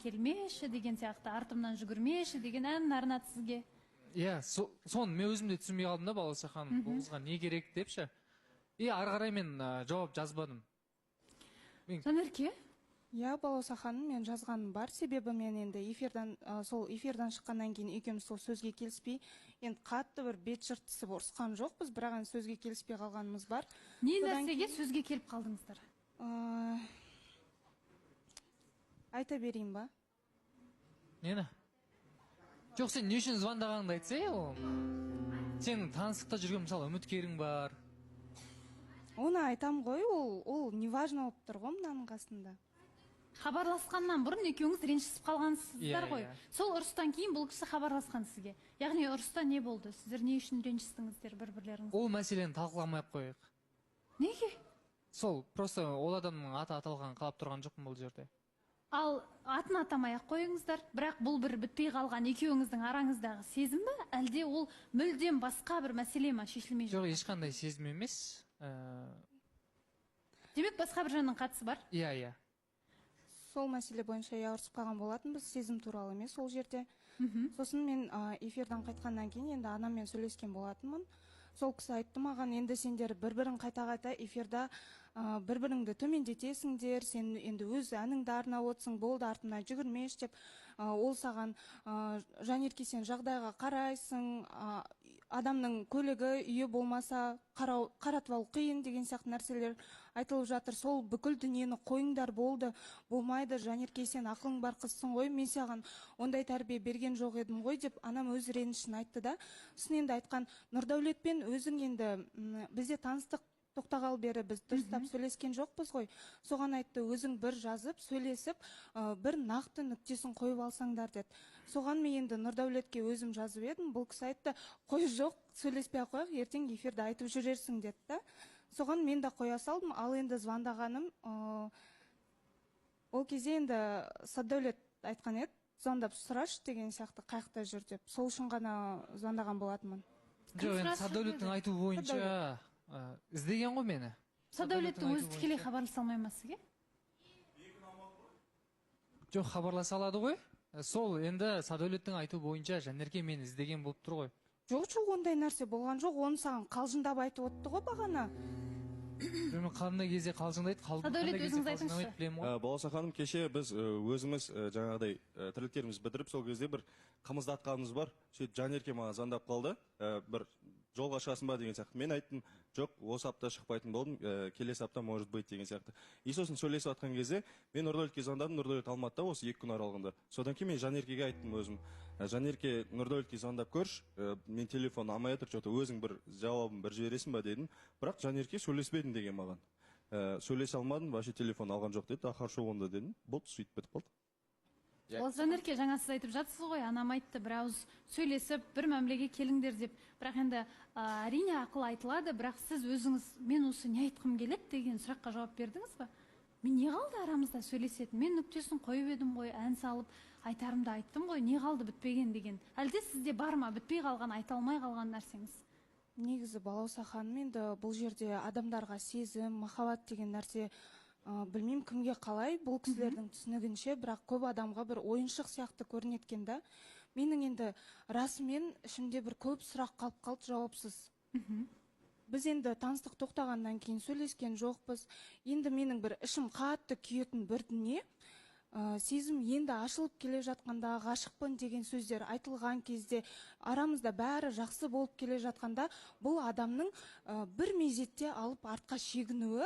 келмеші деген сияқты, артымнан жүгірмеші деген ән арнады сізге. Иә, соны мен өзім де түсінбей қалдым да, Балауса ханым, бұл қызға не керек депші. Ары қарай мен жауап жазбадым. Жанерке? Иә, Балауса ханым, мен жазғаным бар. Себебі мен енді сол эфирдан шыққаннан кейін екеуміз сол сөзге келіспей, енді қатты бір бет жыртысып ұрысқан жоқпыз, бірақ сөзге келіспей қалғанымыз бар. Не нәрсеге сөзге келіп қалдыңыздар? Айта берейін ба? Нені? Жоқ, сен не үшін звондағаныңды айтса, сенің таныстықта жүрген мысалы үміткерің бар. Оны айтам ғой, ол не важно болып тұр ғой мынаның қасында. Хабарласқаннан бұрын екеуіңіз ренжісіп қалғансыздар ғой. Сол ұрыстан кейін бұл кісі хабарласқан сізге. Яғни ұрыста не болды? Сіздер не үшін ренжістіңіздер бір-бірлеріңіз? Ол мәселені талқыламай-ақ қояйық. Неге? Сол, просто ол адамның аты аталған қалап тұрған жоқпын бұл жерде. Ал атын атамай-ақ қойыңыздар, бірақ бұл бір бітпей қалған екеуіңіздің араңыздағы сезім бе, әлде ол мүлдем басқа бір мәселе ма, шешілмей жүр? Жоқ, ешқандай сезім емес. Демек, басқа бір жанның қатысы бар? Иә. Сол мәселе бойынша ұрысып қалған болатынбыз, сезім туралы емес ол жерде. Сосын мен эфирдан қайтқаннан кейін енді анаммен сөйлескен болатынмын. Сол кісі айтты маған, енді сендер бір-бірін қайта-қайта эфирда бір-біріңді төмендетесіңдер, сен енді өз әніңді арнап отырсың, болды артына жүгірмеш деп, ол саған Жанерке сен жағдайға қарайсың, адамның көлігі үйі болмаса қаратып алу қиын деген сияқты нәрселер айтылып жатыр. Сол бүкіл дүниені қойыңдар, болды, болмайды, Жанерке сен ақылың бар қызсың ғой, мен саған ондай тәрбие берген жоқ едім ғой деп анам өз ренішін айтты да. Сосын енді айтқан, Нұрдәулетпен өзің енді бізде таныстық тоқтағалы бері біз дұрыстап сөйлескен жоқпыз ғой. Соған айтты, өзің бір жазып, сөйлесіп, бір нақты нүктесін қойып алсаңдар деді. Соған мен енді Нұрдәулетке өзім жазып едім. Бұл кісі айтты, қой жоқ, сөйлеспей қояйық, ертең эфирде айтып жүрерсің деді да. Соған мен де қоя салдым. Ал енді звондағаным, ол кезде енді Саддәулет айтқан еді, звондап сұрашы деген сияқты қайықта жүр деп. Сол үшін ғана звондаған болатынмын. Жоқ, енді Саддәулеттің айтуы бойынша іздеген ғой мені. Саддәулеттің өзі тікелей хабарласа алмай ма сізге? Жоқ, хабарласа алады ғой. Сол енді Саддәулеттің айтуы бойынша Жанерке мені іздеген болып тұр ғой. Жоқ, ондай нәрсе болған жоқ. Оны саған қалжыңдап айтып отты ғой бағана. Мен қандай кезде қалжыңдайды, Саддәулет өзіңіз айтыңызшы. Балауса ханым, кеше біз өзіміз жаңағыдай тірліктеріміз бітіріп, сол кезде бір қымыздатқанымыз бар. Сөйтіп Жанерке маған звондап қалды, бір жолға шығасың ба деген сияқты. Мен айттым, жоқ, осы апта шықпайтын болдым, келесі апта может быть деген сияқты. И сосын сөйлесіп жатқан кезде мен Нұрдәулетке звондадым, Нұрдәулет Алматыда осы 2 күн аралығында. Содан кейін мен Жанеркеге айттым өзім, Жанерке, Нұрдәулетке звондап көрші, мен телефон алмай жатыр, что-то өзің бір жауабын бір жібересің ба дедім. Бірақ Жанерке сөйлеспедім деген маған. Сөйлесе алмадым, вообще телефон алған жоқ деді, хорошо онда дедім. Болды, сөйтіп бітіп қалды. Ол Жанерке, жаңа сіз айтып жатсыз ғой, анам айтты, бір ауыз сөйлесіп, бір мәмілеге келіңдер деп. Бірақ енді әрине ақыл айтылады, бірақ сіз өзіңіз, мен осы не айтқым келеді деген сұраққа жауап бердіңіз ба? Мен не қалды арамызда сөйлесетін? Мен нүктесін қойып едім ғой, ән салып, айтарымды айттым ғой, не қалды бітпеген деген. Әлде сізде бар ма бітпей қалған, айта алмай қалған нәрсеңіз? Негізі Балауса ханым, енді бұл жерде адамдарға сезім, махаббат деген нәрсе білмеймін кімге қалай, бұл кісілердің түсінігінше, бірақ көп адамға бір ойыншық сияқты көрінеткен да. Менің енді расымен ішімде бір көп сұрақ қалып қалды, жауапсыз. Біз енді таныстық тоқтағаннан кейін сөйлескен жоқпыз. Енді менің бір ішім қатты күйетін бір дүние, сезім енді ашылып келе жатқанда, ғашықпын деген сөздер айтылған кезде, арамызда бәрі жақсы болып келе жатқанда, бұл адамның бір мезетте алып артқа шегінуі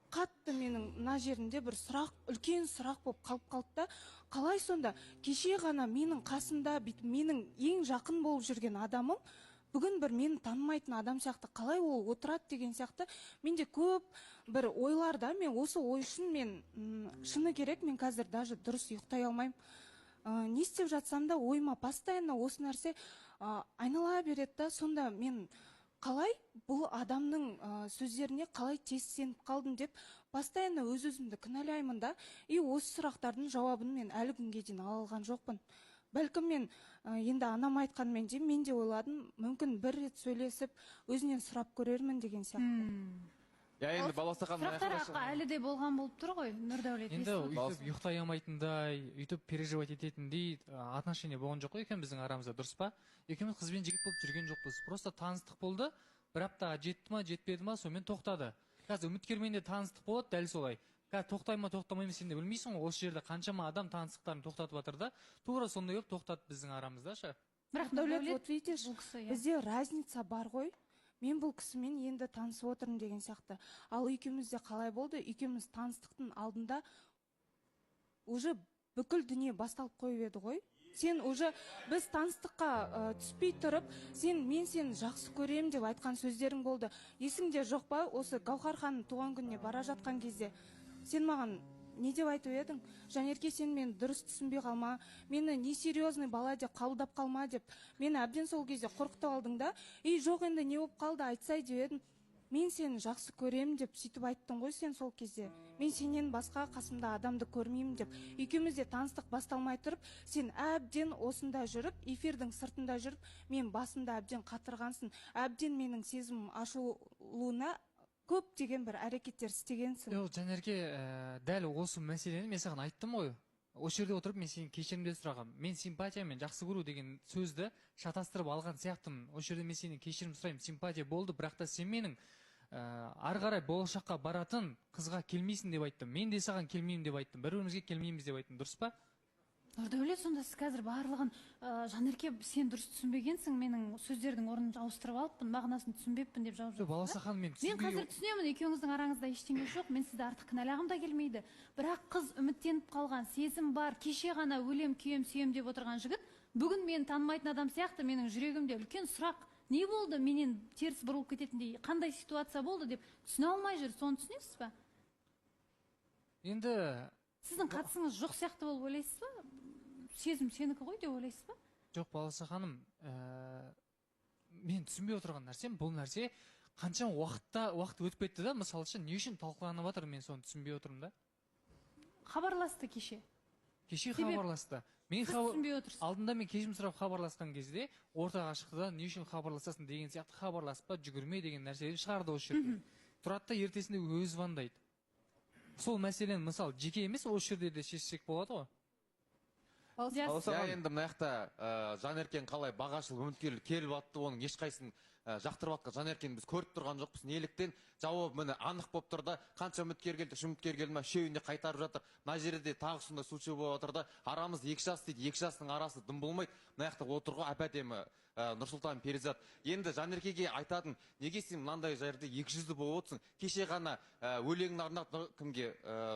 қатты менің мына жерінде бір сұрақ, үлкен сұрақ болып қалып қалды да. Қалай сонда кеше ғана менің қасымда, менің ең жақын болып жүрген адамым бүгін бір мені танымайтын адам сияқты қалай ол отырады деген сияқты менде көп бір ойлар да. Мен осы ой үшін мен шыны керек, мен қазір даже дұрыс ұйықтай алмаймын. Не істеп жатсам да ойыма постоянно осы нәрсе айнала береді да. Сонда мен қалай бұл адамның сөздеріне қалай тез сеніп қалдым деп постоянно өз-өзімді кінәлаймын да. И осы сұрақтардың жауабын мен әлі күнге дейін ала алған жоқпын. Бәлкім мен енді анам айтқанмен де мен де ойладым, мүмкін бір рет сөйлесіп өзінен сұрап көрермін деген сияқты. енді баласақан сұрақтар әлі де болған болып тұр ғой, Нұрдәулет. Енді өйтіп ұйықтай алмайтындай, өйтіп переживать ететіндей отношение болған жоқ қой екеуміздің арамызда, дұрыс па? Екеуміз қыз бен жігіт болып жүрген жоқпыз. Просто таныстық болды. Бір аптаға жетті ма, жетпеді ма, сонымен тоқтады. Қазір үміткермен де таныстық болады, дәл солай. Қазір тоқтай ма, тоқтамай ма сен де білмейсің ғой, осы жерде қаншама адам таныстықтарын тоқтатып жатыр да. Тура сондай болып тоқтады біздің арамызда ше. Бірақ Нұрдәулет, вот видишь, бізде разница бар ғой. Мен бұл кісімен енді танысып отырмын деген сияқты. Ал екеумізде қалай болды? Екеуміз таныстықтың алдында уже бүкіл дүние басталып қойып еді ғой. Сен уже біз таныстыққа түспей тұрып, мен сені жақсы көрем деп айтқан сөздерің болды. Есіңде жоқ па? Осы Гаухар туған күніне бара жатқан кезде сен маған не деп айтып едің? Жанерке, сен мені дұрыс түсінбей қалма, мені несерьезный бала деп қабылдап қалма деп. Мені әбден сол кезде қорқытып алдың да. Жоқ, енді не болып қалды, айтсай деп едің. Мен сені жақсы көрем деп сөйтіп айттың ғой сен сол кезде. Мен сенен басқа қасымда адамды көрмеймін деп. Екеумізде таныстық басталмай тұрып, сен әбден осында жүріп, эфирдің сыртында жүріп, мен басында әбден қатырғансың. Әбден менің сезімім ашылуына көп деген бір әрекеттер істегенсің. Жанерке, дәл осы мәселені мен саған айттым ғой. Осы жерде отырып мен сенен кешірімді сұрағам. Мен симпатия мен жақсы көру деген сөзді шатастырып алған сияқтымын. Осы жерде мен сенен кешірім сұраймын. Симпатия болды, бірақ та сен менің ары қарай болашаққа баратын қызға келмейсің деп айттым. Мен де саған келмеймін деп айттым. Бір-бірімізге келмейміз деп айттым. Дұрыс па? Нұрдәулет, сонда сіз қазір барлығын Жанерке, сен дұрыс түсінбегенсің, менің сөздердің орнын ауыстырып алыппын, мағынасын түсінбеппін деп жауап жатсыз. Баласахан, мен қазір түсінемін, екеуіңіздің араңызда ештеңе жоқ, мен сізді артық кінәлағым да келмейді. Бірақ қыз үміттеніп қалған, сезім бар, кеше ғана өлем, күйем, сүйем деп отырған жігіт, бүгін мені танымайтын адам сияқты менің жүрегімде үлкен сұрақ. Не болды, менен теріс бұрылып кететіндей, қандай ситуация болды деп түсіне алмай жүр, соны түсінесіз ба? Енді сіздің қатысыңыз жоқ сияқты болып ойлайсыз ба? Сезім сенікі ғой деп ойлайсыз ба? Жоқ, Баласаханым, мен түсінбей отырған нәрсем, бұл нәрсе қанша уақыт өтіп кетті да, мысалы үшін не үшін талқыланып жатыр, мен соны түсінбей отырмын да. Хабарласты кеше. Кеше хабарласты. Алдында мен кешірім сұрап хабарласқан кезде ортаға шықты да, не үшін хабарласасың деген сияқты, хабарласпа, жүгірме деген нәрселерді шығарды осы жерде. Тұрады да ертесінде өзі звондайды. Сол мәселені мысалы жеке емес, осы жерде де шешсек болады ғой. Енді мына жақта Жанеркен қалай бағашыл үміткерлік келіп атты, оның ешқайсысын жақтырып атқан Жанеркені біз көріп тұрған жоқпыз. Неліктен жауабы міне анық болып тұр да, қанша үміткер келді, үш үміткер келді ме, үшеуінде қайтарып жатыр. Мына жерде тағы сондай случай болып жатыр да, арамыз екі жас дейді, екі жастың арасы дым болмайды. Мына жақта отыр ғой әп-әдемі Нұрсұлтан Перизат. Енді Жанеркеге айтатын, неге сен мынандай жерде екі жүзді болып отырсың? Кеше ғана өлеңін арнап кімге,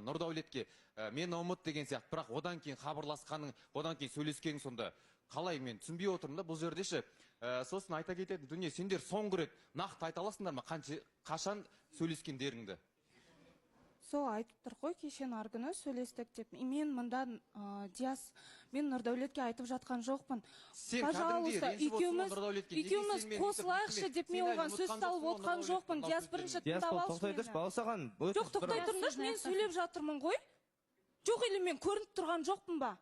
Нұрдәулетке, мен ұмыт деген сияқты, бірақ одан кейін хабарласқаның, одан кейін сөйлескенің сонда қалай, мен түсінбей отырмын да бұл жерде ше. Сосын айта кетеді, дүние, сендер соңғы рет нақты айта аласыңдар ма, қашан сөйлескендеріңді? Сол айтып тұр ғой, кешен аргүні сөйлестік деп. Мен мұнда Диас, мен Нұрдәулетке айтып жатқан жоқпын. Пожалуйста, екеуміз қосылайықшы деп мен оған сөз салып отқан жоқпын. Диас бірінші тыңдап алшы мені. Жоқ, тоқтай тұрыңдаршы, мен сөйлеп жатырмын ғой. Жоқ, или мен көрініп тұрған жоқпын ба?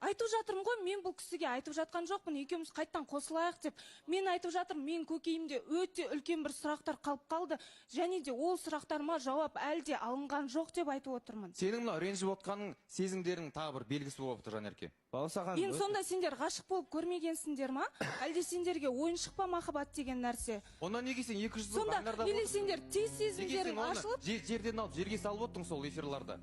Айтып жатырмын ғой, мен бұл кісіге айтып жатқан жоқпын, екеуміз қайттан қосылайық деп. Мен айтып жатырмын, мен көкейімде өте үлкен бір сұрақтар қалып қалды, және де ол сұрақтарыма жауап әлде алынған жоқ деп айтып отырмын. Сенің мына ренжіп отқаның сезімдерің тағы бір белгісі болып тұр, Жанерке. Енді сонда сендер ғашық болып көрмегенсіңдер ма? Әлде сендерге ойыншық па махаббат деген нәрсе? Онда неге сен 200 сонда или сендер тез сезімдерің ашылып жерден алып жерге салып оттың сол эфирларда?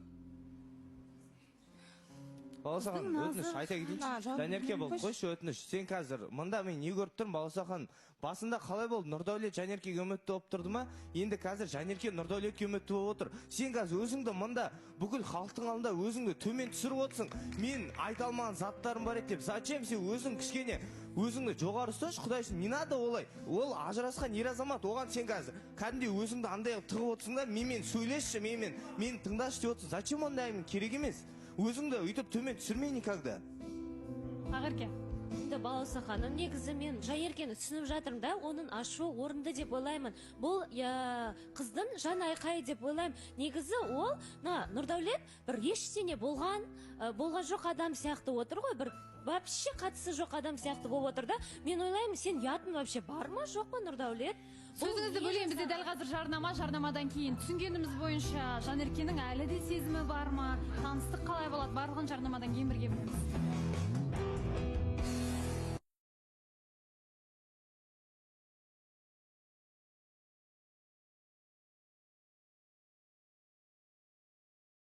Баласахан, өтініш айта кетейінші. Жанерке бол, қойшы өтініш. Сен қазір мұнда мен не көріп тұрмын, Баласахан? Басында қалай болды? Нұрдәулет Жанеркеге үмітті болып тұрды ма? Енді қазір Жанерке Нұрдәулетке үмітті болып отыр. Сен қазір өзіңді мұнда бүкіл халықтың алдында өзіңді төмен түсіріп отырсың. Мен айта алмаған заттарым бар еді деп. Зачем сен өзің кішкене өзіңді жоғары ұсташы, құдай үшін, не надо олай? Ол ажырасқан ер азамат, оған сен қазір кәдімгідей өзіңді андай тығып отырсың да, менімен сөйлесші, мені тыңдашы деп отырсың. Зачем ондайым? Керек емес. Өзіңді үйтіп төмен түсірмей никогда. Ағырке. Баласаханым, негізі мен Жанеркені түсініп жатырмын да, оның ашу орынды деп ойлаймын. Бұл қыздың жан айқайы деп ойлаймын. Негізі ол, Нұрдәулет бір ештеңе болған жоқ адам сияқты отыр ғой, бір вообще қатысы жоқ адам сияқты болып отыр да. Мен ойлаймын, сен ұятың вообще бар ма, жоқ па, Нұрдәулет? сөзіңізді бөлейін, бізде дәл қазір жарнамадан кейін түсінгеніміз бойынша Жанеркенің әлі де сезімі бар ма, таныстық қалай болады, барлығын жарнамадан кейін бірге білеміз.